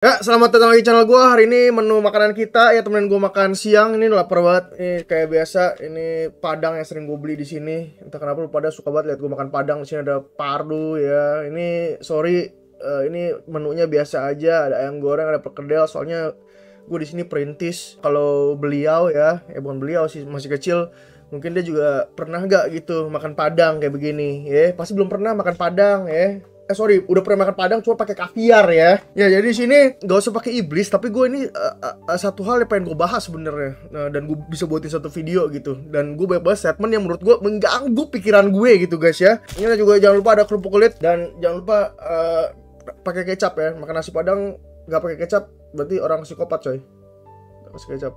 Ya, selamat datang lagi di channel gue. Hari ini menu makanan kita ya, temenin gue makan siang. Ini lapar banget. Ini kayak biasa, ini padang yang sering gue beli di sini. Entah kenapa lu pada suka banget lihat gue makan padang. Di sini ada pardu ya. Ini sorry, ini menunya biasa aja. Ada ayam goreng, ada perkedel. Soalnya gue di sini perintis. Kalau beliau ya, bukan beliau sih, masih kecil. Mungkin dia juga pernah gak gitu makan padang kayak begini ya. Pasti belum pernah makan padang ya. Sorry, udah pernah makan padang cuma pakai kaviar ya. Ya, jadi di sini nggak usah pakai iblis, tapi gue ini satu hal yang pengen gue bahas sebenarnya. Dan gue bisa buatin satu video gitu. Dan gue banyak banget statement yang menurut gue mengganggu pikiran gue gitu guys ya. Ini juga jangan lupa ada kerupuk kulit dan jangan lupa pakai kecap ya. Makan nasi padang nggak pakai kecap berarti orang psikopat coy. Nggak kasih kecap.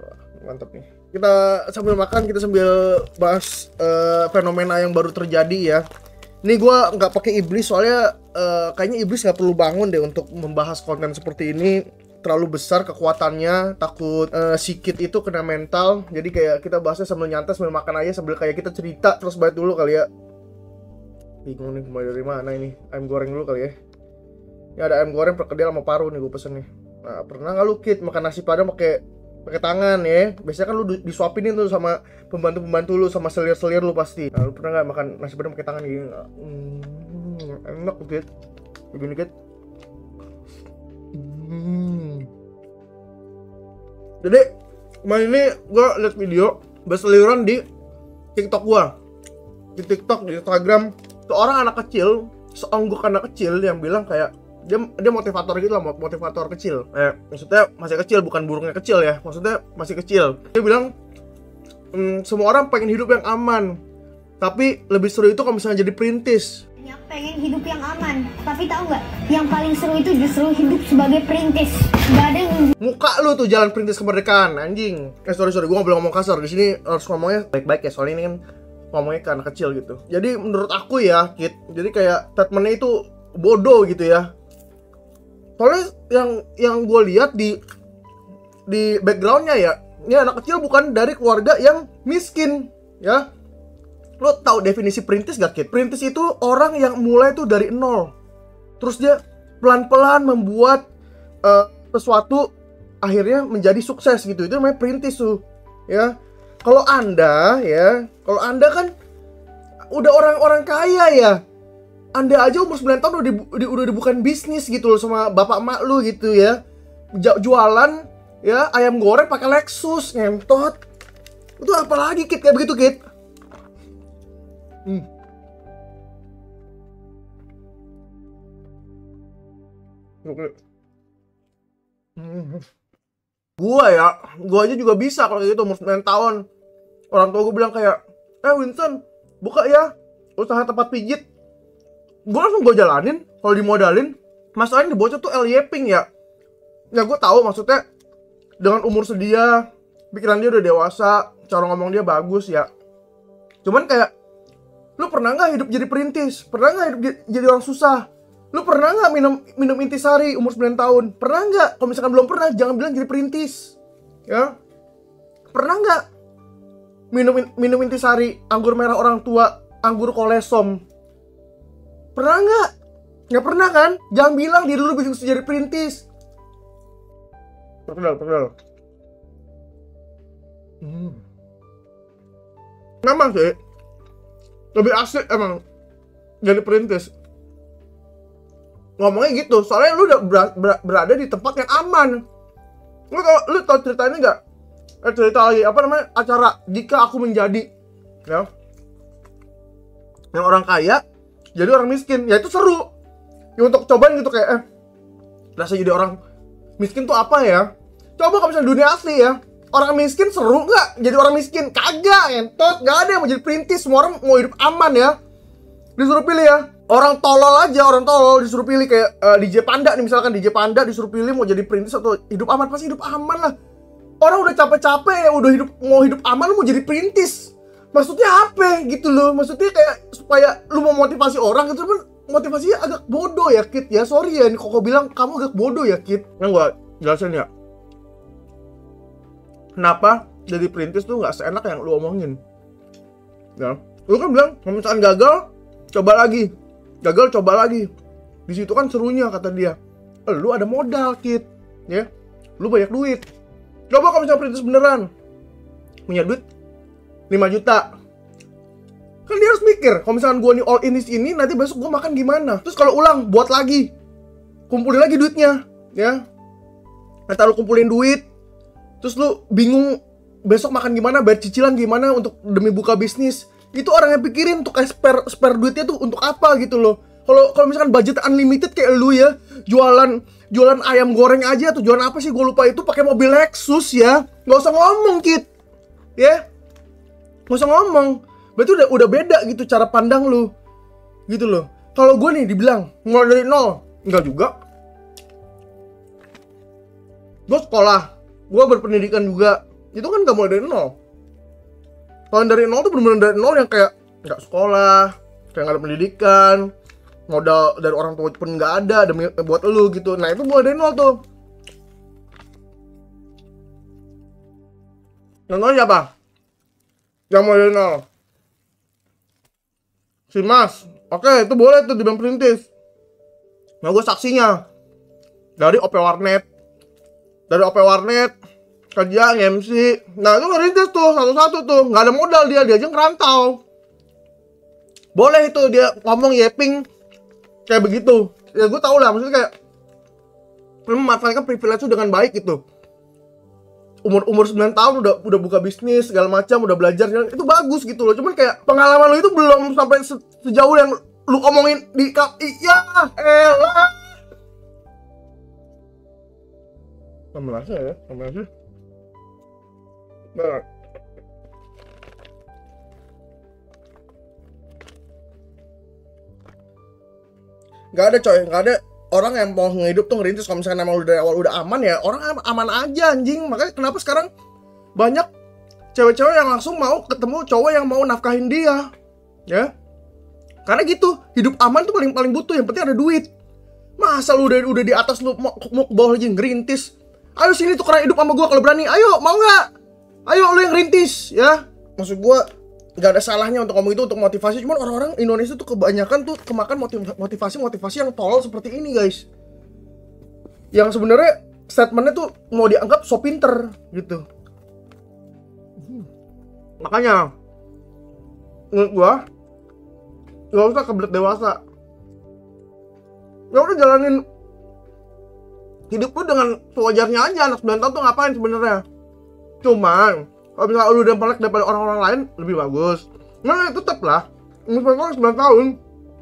Wah, mantap nih. Kita sambil makan, kita sambil bahas fenomena yang baru terjadi ya. Ini gue nggak pakai iblis soalnya kayaknya iblis nggak perlu bangun deh untuk membahas konten seperti ini. Terlalu besar kekuatannya, takut sikit itu kena mental. Jadi kayak kita bahasnya sambil nyantai, sambil makan aja, sambil kayak kita cerita terus balik dulu kali ya. Bingung nih mulai dari mana ini. Ayam goreng dulu kali ya. Ini ada ayam goreng perkedel sama paru nih gue pesen nih. Nah, pernah nggak lu Kit makan nasi padang pakai tangan ya? Biasanya kan lu disuapinin tuh sama pembantu lu, sama selir-selir lu pasti. Nah, lu pernah nggak makan nasi padang pakai tangan gini? Enak Kit. Begini Kit. Jadi kemarin ini gue liat video berseliweran di TikTok gue, di TikTok, di Instagram. Seorang anak kecil, seonggok anak kecil yang bilang kayak dia motivator gitu lah, motivator kecil. Maksudnya masih kecil, bukan burungnya kecil ya. Maksudnya masih kecil. Dia bilang semua orang pengen hidup yang aman, tapi lebih seru itu kalau misalnya jadi perintis. Pengen hidup yang aman, tapi tahu nggak? Yang paling seru itu justru hidup sebagai perintis. Gak ada yang muka lu tuh jalan perintis kemerdekaan, anjing. Sorry, gue nggak boleh ngomong kasar di sini, harus ngomongnya baik-baik ya. Soalnya ini kan ngomongnya ke anak kecil gitu. Jadi menurut aku ya, Kit, jadi kayak statementnya itu bodoh gitu ya. Soalnya yang gue lihat di backgroundnya ya, ini anak kecil bukan dari keluarga yang miskin ya. Lo tahu definisi perintis gak, Kit? Perintis itu orang yang mulai tuh dari nol, terus dia pelan-pelan membuat sesuatu akhirnya menjadi sukses gitu. Itu namanya perintis tuh ya. Kalau anda kan udah orang-orang kaya ya, Anda aja umur 9 tahun udah dibukain bisnis gitu loh sama bapak emak lu gitu ya. Jualan ya ayam goreng pakai Lexus, ngentot. Itu apalagi Kit kayak begitu Kit? Gua aja juga bisa kalau kayak gitu umur 9 tahun. Orang tua gue bilang kayak, Winston, buka ya usaha tempat pijit. Gue langsung gue jalanin, kalau dimodalin. Masalahnya di bocah tuh LYPing ya. Ya gue tahu maksudnya dengan umur sedia, pikiran dia udah dewasa, cara ngomong dia bagus ya. Cuman kayak, lu pernah nggak hidup jadi perintis? Pernah nggak hidup jadi orang susah? Lu pernah nggak minum intisari umur 9 tahun? Pernah nggak? Kalau misalkan belum pernah, jangan bilang jadi perintis ya. Pernah nggak minum intisari, anggur merah orang tua, anggur kolesom? Pernah nggak? Nggak pernah kan? Jangan bilang diri lu bisa jadi perintis. Perkedel. Memang sih lebih asik emang jadi perintis. Ngomongnya gitu, soalnya lu udah berada di tempat yang aman. Lu tau cerita ini nggak? Cerita lagi apa namanya, acara Jika Aku Menjadi ya, yang orang kaya jadi orang miskin. Ya itu seru ya, untuk cobain gitu kayak rasa jadi orang miskin tuh apa ya. Coba kalau misalnya dunia asli ya, orang miskin seru nggak jadi orang miskin? Kagak, entot. Gak ada yang mau jadi perintis. Semua orang mau hidup aman ya. Disuruh pilih ya, orang tolol aja, orang tolol disuruh pilih kayak DJ Panda nih, misalkan DJ Panda disuruh pilih mau jadi perintis atau hidup aman, pasti hidup aman lah. Orang udah capek-capek ya, udah mau hidup aman, lu mau jadi perintis. Maksudnya apa gitu loh? Maksudnya kayak supaya lu mau motivasi orang gitu, kan motivasinya agak bodoh ya Kit ya. Sorry ya, ini Koko bilang kamu agak bodoh ya Kit. Yang gua jelasin ya, kenapa jadi perintis tuh nggak seenak yang lu omongin ya. Lu kan bilang kalau misalkan gagal, coba lagi. Gagal, coba lagi. Di situ kan serunya kata dia. lu ada modal, Kit. Ya, lu banyak duit. Coba kalau misalnya perintis beneran punya duit 5 juta. Kan dia harus mikir, kalau misalkan gue nih all in di sini, nanti besok gue makan gimana? Terus kalau ulang, buat lagi, kumpulin lagi duitnya, ya. Nanti lu kumpulin duit, terus lu bingung besok makan gimana, bayar cicilan gimana untuk demi buka bisnis. Itu orang yang pikirin untuk spare duitnya tuh untuk apa gitu loh. Kalau misalkan budget unlimited kayak lu ya, jualan ayam goreng aja atau jualan apa sih gue lupa itu pakai mobil Lexus ya, nggak usah ngomong, Kit, ya, nggak usah ngomong. Berarti udah beda gitu cara pandang lu, gitu loh. Kalau gue nih dibilang mulai dari nol, enggak juga. Gue sekolah, gue berpendidikan juga, itu kan gak mulai dari nol. Kalau dari nol tuh bener-bener dari nol yang kayak nggak sekolah, kayak nggak ada pendidikan, modal dari orang tua pun nggak ada demi buat lu gitu. Nah itu mulai dari nol tuh. Contohnya siapa? Yang mulai dari nol? Si Mas. Oke, itu boleh tuh dibilang perintis. Nah gue saksinya dari OP Warnet. Dari OP Warnet kerja MC. Nah itu ngerintis tuh satu-satu tuh, nggak ada modal, dia aja ngerantau. Boleh itu dia ngomong yeping kayak begitu. Ya gue tau lah, maksudnya kayak memanfaatkan privilege itu dengan baik gitu. Umur 9 tahun udah buka bisnis segala macam, udah belajar, itu bagus gitu loh. Cuman kayak pengalaman lu itu belum sampai sejauh yang lu omongin di iya elah. Sama ya, sama sih. Nah. Gak ada coy, gak ada orang yang mau ngehidup tuh ngerintis. Kalau misalkan emang dari awal udah aman ya, orang aman aja anjing. Makanya kenapa sekarang banyak cewek-cewek yang langsung mau ketemu cowok yang mau nafkahin dia, ya. Karena gitu, hidup aman tuh paling butuh, yang penting ada duit. Masa lu udah di atas lu mau ke bawah lagi ngerintis? Ayo sini tuh karena hidup sama gua kalau berani. Ayo, mau nggak? Ayo lu yang ngerintis, ya. Maksud gua nggak ada salahnya untuk ngomong itu untuk motivasi, cuman orang-orang Indonesia tuh kebanyakan tuh kemakan motivasi yang tolol seperti ini, guys. Yang sebenarnya statementnya tuh mau dianggap so pinter gitu. Makanya menurut gua nggak usah kebelet dewasa. Ya udah jalanin hidup lu dengan sewajarnya aja. Anak 9 tahun tuh ngapain sebenarnya? Cuman kalau misalnya lu udah melek daripada orang-orang lain, lebih bagus. Nah tetep lah, umur 9 tahun,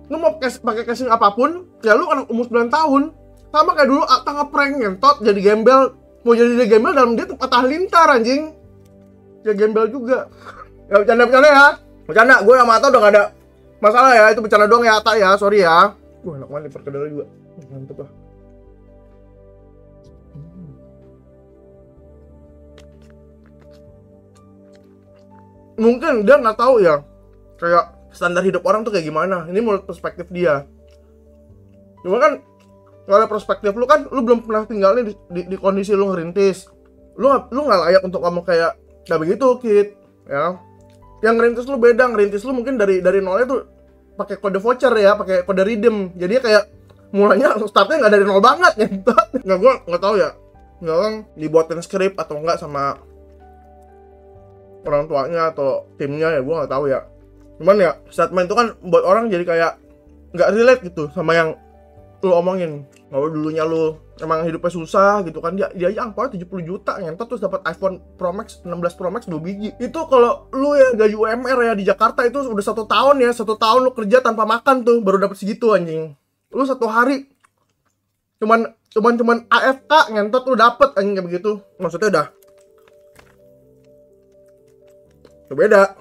lu mau pakai casing apapun, ya lu kan umur 9 tahun. Sama kayak dulu Atta ngeprank ngentot jadi gembel. Mau jadi dia gembel dalam dia patah lintar anjing. Ya gembel juga. Ya bercanda ya. Bercanda, gue sama Atta udah gak ada masalah ya. Itu bercanda doang ya Atta ya, sorry ya. Enak banget nih perkedel juga. Mantep lah. Mungkin dia nggak tahu ya kayak standar hidup orang tuh kayak gimana. Ini menurut perspektif dia. Cuma kan kalau perspektif lu kan, lu belum pernah tinggalnya di kondisi lu ngerintis. Lu nggak layak untuk ngomong kayak nggak begitu, Kit, ya. Yang ngerintis lu beda, ngerintis lu mungkin dari nolnya tuh pakai kode voucher ya, pakai kode redeem. Jadi kayak mulanya startnya nggak dari nol banget ya. Nggak, gue nggak tahu ya. Nggak kan dibuatin skrip atau enggak sama orang tuanya atau timnya ya, gue nggak tahu ya. Cuman ya statement itu kan buat orang jadi kayak nggak relate gitu sama yang lu omongin. Kalau dulunya lu emang hidupnya susah gitu kan, dia aja angpaunya 70 juta ngentot terus dapat iPhone Pro Max 16 Pro Max 2 biji. Itu kalau lu ya gaji UMR ya di Jakarta itu udah 1 tahun ya, 1 tahun lu kerja tanpa makan tuh baru dapat segitu anjing. Lu 1 hari cuman AFK ngentot lu dapet anjing kayak begitu. Maksudnya udah beda.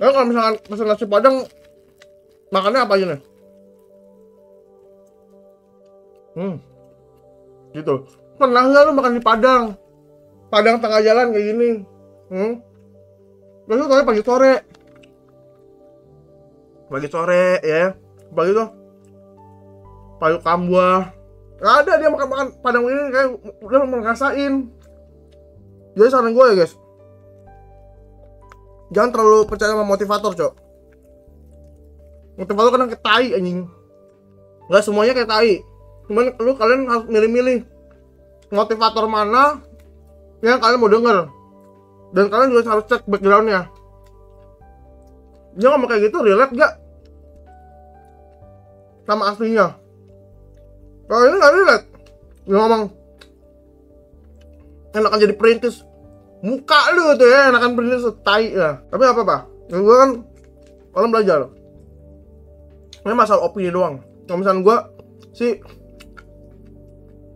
Nah kalau misalkan pesen nasi padang, makannya apa aja nih? Gitu. Pernah nggak lu makan di Padang? Padang tengah jalan kayak gini. Terus soalnya pagi sore ya. Pagi tuh payu kambua. Nggak ada dia makan Padang ini, kayak udah ngerasain. Jadi saran gue ya guys, jangan terlalu percaya sama motivator, Cok. Motivator kadang kayak tai anjing. Nggak semuanya kayak tai. Cuman kalian harus milih-milih motivator mana yang kalian mau denger. Dan kalian juga harus cek backgroundnya. Dia ngomong kayak gitu relate gak sama aslinya? Kalau ini gak relate. Dia ngomong enakan jadi perintis, muka lu tuh ya enakan perintis tai ya. Tapi apa gue kan kalau belajar ini masalah opini doang. Kalau misalnya gue sih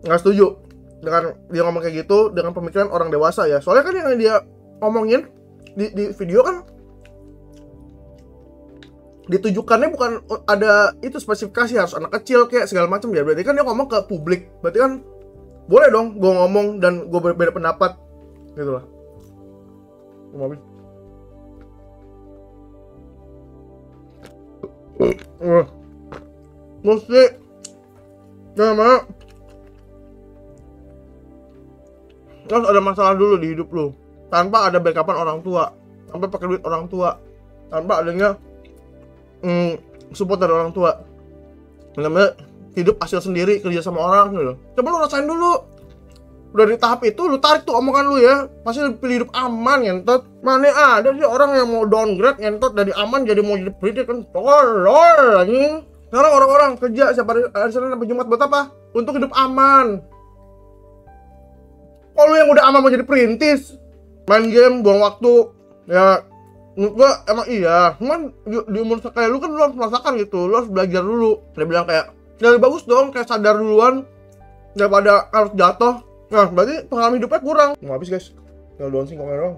nggak setuju dengan dia ngomong kayak gitu dengan pemikiran orang dewasa ya. Soalnya kan yang dia ngomongin di video kan ditujukannya bukan ada itu spesifikasi harus anak kecil kayak segala macam ya. Berarti kan dia ngomong ke publik. Berarti kan boleh dong gue ngomong dan gue berbeda pendapat gitu lah. Mesti gimana? Terus ada masalah dulu di hidup lu tanpa ada backupan orang tua, tanpa pakai duit orang tua, tanpa adanya support dari orang tua. Namanya hidup hasil sendiri, kerja sama orang gitu. Coba lu rasain dulu. Udah di tahap itu lu tarik tuh omongan lu ya. Pasti pilih hidup aman ngentot. Mana ada sih orang yang mau downgrade ngentot dari aman jadi mau jadi perintis kan. Tolol anjing. Sekarang orang-orang kerja siapa hari Senin sampai Jumat buat apa? Untuk hidup aman. Kalau yang udah aman mau jadi perintis, main game, buang waktu, ya menurut gua emang iya. Cuman di umur kayak lu kan lu harus merasakan gitu, lu harus belajar dulu. Dia bilang kayak, ya bagus dong, kayak sadar duluan daripada harus jatuh. Nah, berarti pengalaman hidupnya kurang. Mau habis guys, tinggal doang sih komen doang.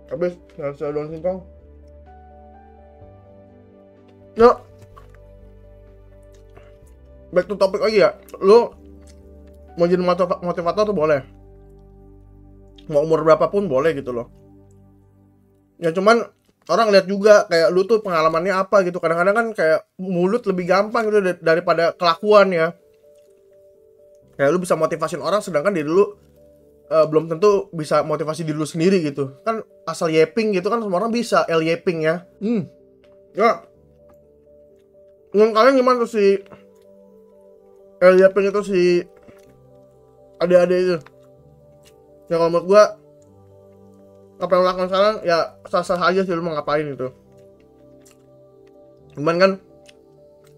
Habis, nggak bisa doang singkong. Ya, back to topic lagi ya. Lu mau jadi motivator tuh boleh, mau umur berapapun boleh gitu loh. Ya cuman orang lihat juga kayak lu tuh pengalamannya apa gitu. Kadang-kadang kan kayak mulut lebih gampang gitu daripada kelakuan ya. Kayak lu bisa motivasin orang sedangkan diri lu belum tentu bisa motivasi diri lu sendiri gitu. Kan asal yeping gitu kan semua orang bisa yeping ya. Ya. Yang kalian gimana tuh si yeping itu si adik-adik itu? Ya kalau menurut gua apa yang lo lakukan sekarang ya sah-sah aja sih, lu mau ngapain gitu. Cuman kan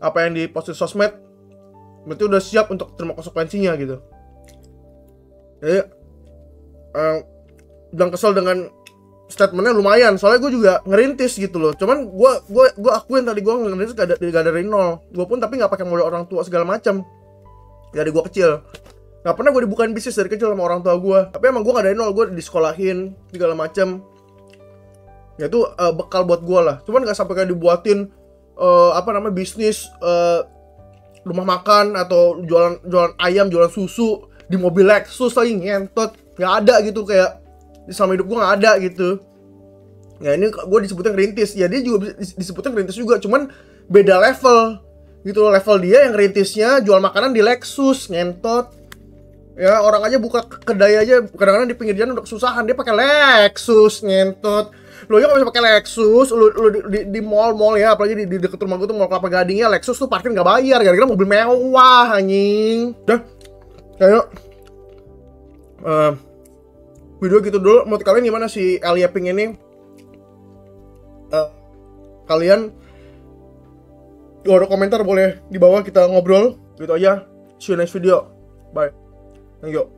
apa yang dipost di sosmed berarti udah siap untuk terima konsekuensinya gitu. Jadi bilang kesel dengan statementnya lumayan, soalnya gue juga ngerintis gitu loh. Cuman gue akuin tadi gue ngerintis gak dari nol. Gue pun tapi nggak pakai modal orang tua segala macam dari gue kecil. Gak pernah gue dibukain bisnis dari kecil sama orang tua gue. Tapi emang gue gak dari nol, gue disekolahin segala macam. Ya itu bekal buat gue lah. Cuman gak sampai kayak dibuatin bisnis rumah makan atau jualan ayam, jualan susu di mobil Lexus lagi ngentot. Gak ada gitu, kayak selama hidup gue gak ada gitu. Ya ini gue disebutnya ngerintis. Ya dia juga disebutnya ngerintis juga, cuman beda level gitu loh. Level dia yang ngerintisnya jual makanan di Lexus ngentot. Ya orang aja buka kedai aja kadang-kadang di pinggir jalan udah kesusahan, dia pakai Lexus ngentot. Lu aja gak bisa pakai Lexus, lu di mall ya, apalagi di deket rumah gue tuh Mall Kelapa Gading ya, Lexus tuh parkir gak bayar gara-gara mobil mewah anjing. Dah, kayak video gitu dulu. Menurut kalian gimana si Yeping ini? Kalian kalau ada komentar boleh di bawah kita ngobrol gitu aja. See you next video. Bye. Thank you.